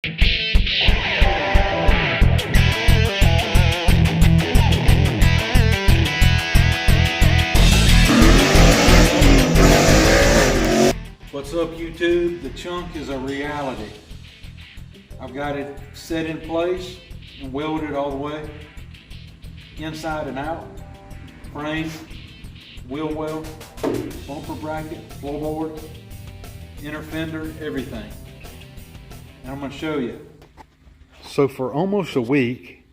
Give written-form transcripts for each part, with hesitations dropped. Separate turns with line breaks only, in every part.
What's up, YouTube? The chunk is a reality. I've got it set in place and welded all the way, inside and out, frame, wheel well, bumper bracket, floorboard, inner fender, everything. And I'm going to show you. So for almost a week,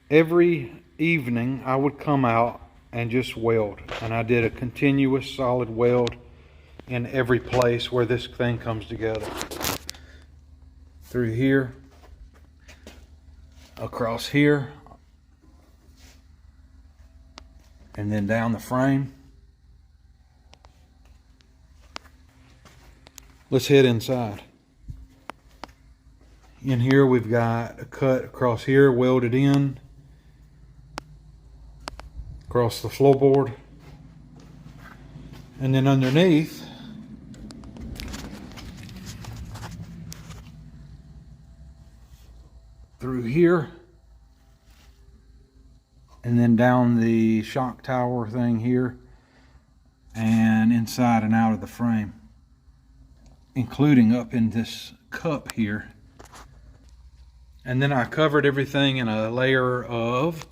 every evening I would come out and just weld. And I did a continuous solid weld in every place where this thing comes together. Through here, across here, and then down the frame. Let's head inside. In here we've got a cut across here, welded in, across the floorboard, and then underneath through here, and then down the shock tower thing here, and inside and out of the frame, including up in this cup here. And then I covered everything in a layer of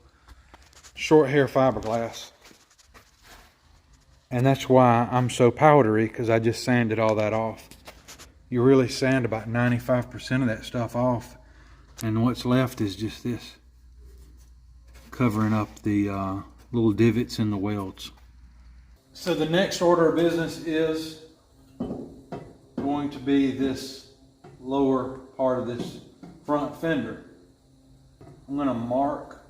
short hair fiberglass. And that's why I'm so powdery, because I just sanded all that off. You really sand about 95% of that stuff off, and what's left is just this, covering up the little divots in the welds. So the next order of business is going to be this lower part of this front fender. I'm going to mark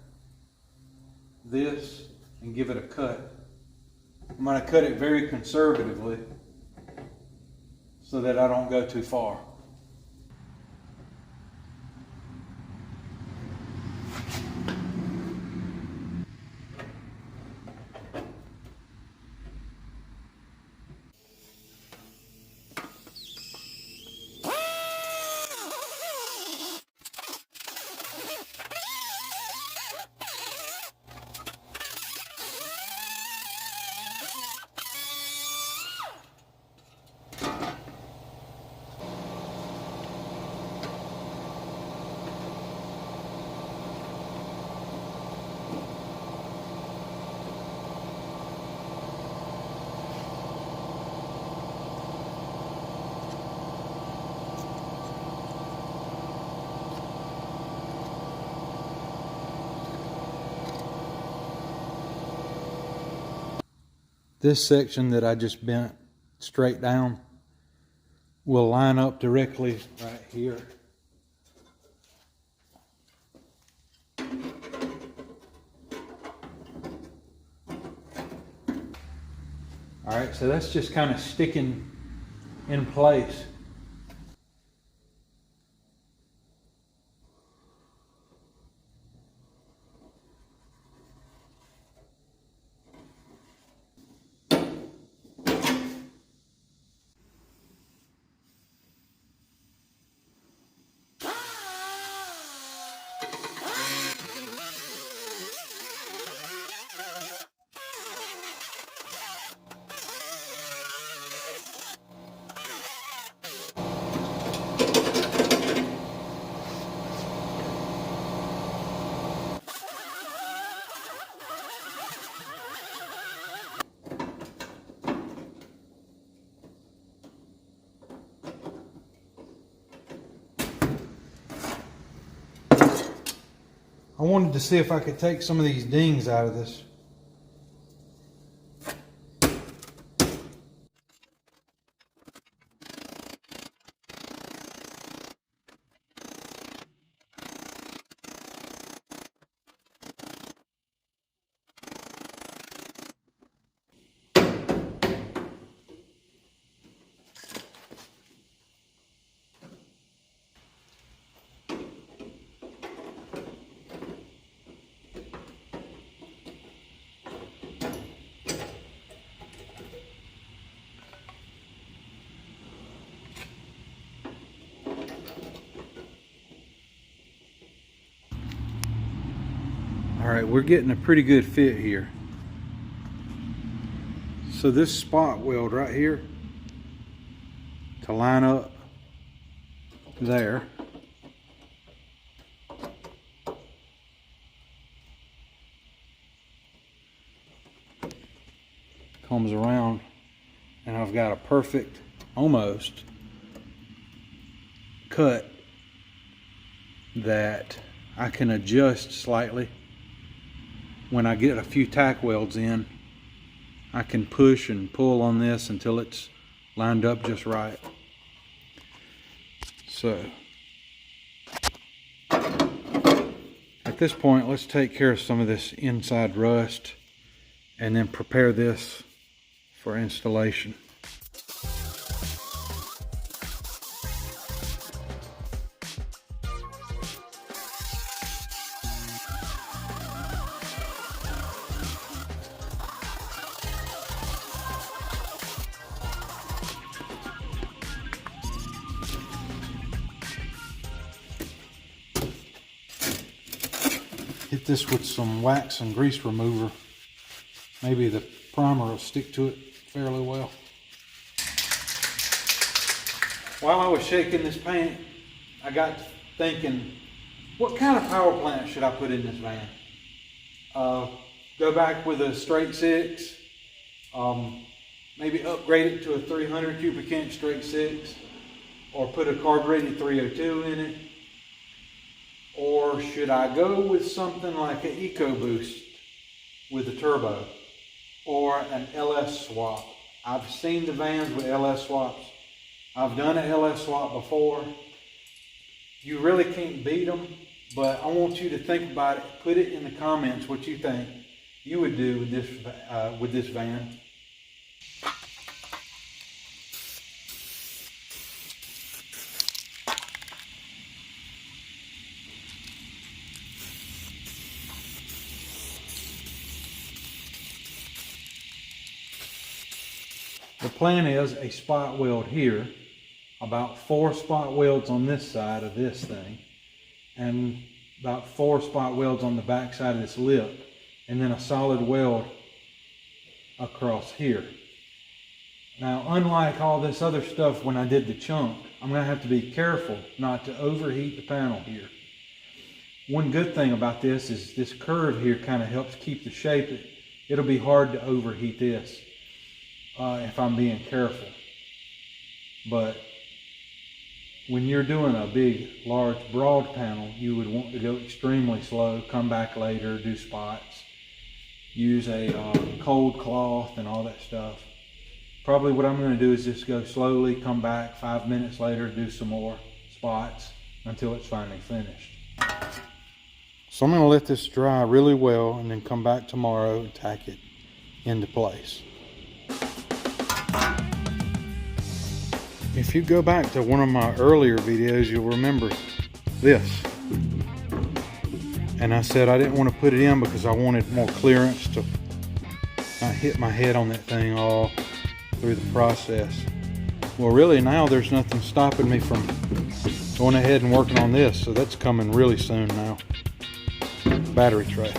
this and give it a cut. I'm going to cut it very conservatively so that I don't go too far. This section that I just bent straight down will line up directly right here. All right, so that's just kind of sticking in place. I wanted to see if I could take some of these dings out of this. All right, we're getting a pretty good fit here. So this spot weld right here to line up there. Comes around and I've got a perfect, almost, cut that I can adjust slightly. When I get a few tack welds in, I can push and pull on this until it's lined up just right. So at this point, let's take care of some of this inside rust and then prepare this for installation. Hit this with some wax and grease remover. Maybe the primer will stick to it fairly well. While I was shaking this paint, I got to thinking, what kind of power plant should I put in this van? Go back with a straight 6, maybe upgrade it to a 300 cubic inch straight 6, or put a carbureted 302 in it. Or should I go with something like an EcoBoost with a turbo, or an LS swap? I've seen the vans with LS swaps. I've done an LS swap before. You really can't beat them, but I want you to think about it. Put it in the comments what you think you would do with this van. The plan is a spot weld here, about 4 spot welds on this side of this thing, and about 4 spot welds on the back side of this lip, and then a solid weld across here. Now, unlike all this other stuff when I did the chunk, I'm going to have to be careful not to overheat the panel here. One good thing about this is this curve here kind of helps keep the shape. It'll be hard to overheat this if I'm being careful. But when you're doing a big, large, broad panel, you would want to go extremely slow, come back later, do spots, use a cold cloth and all that stuff. Probably what I'm going to do is just go slowly, come back 5 minutes later, do some more spots until it's finally finished. So I'm going to let this dry really well and then come back tomorrow and tack it into place. If you go back to one of my earlier videos, you'll remember this. And I said I didn't want to put it in because I wanted more clearance to not hit my head on that thing all through the process. Well, really now there's nothing stopping me from going ahead and working on this. So that's coming really soon now. Battery tray.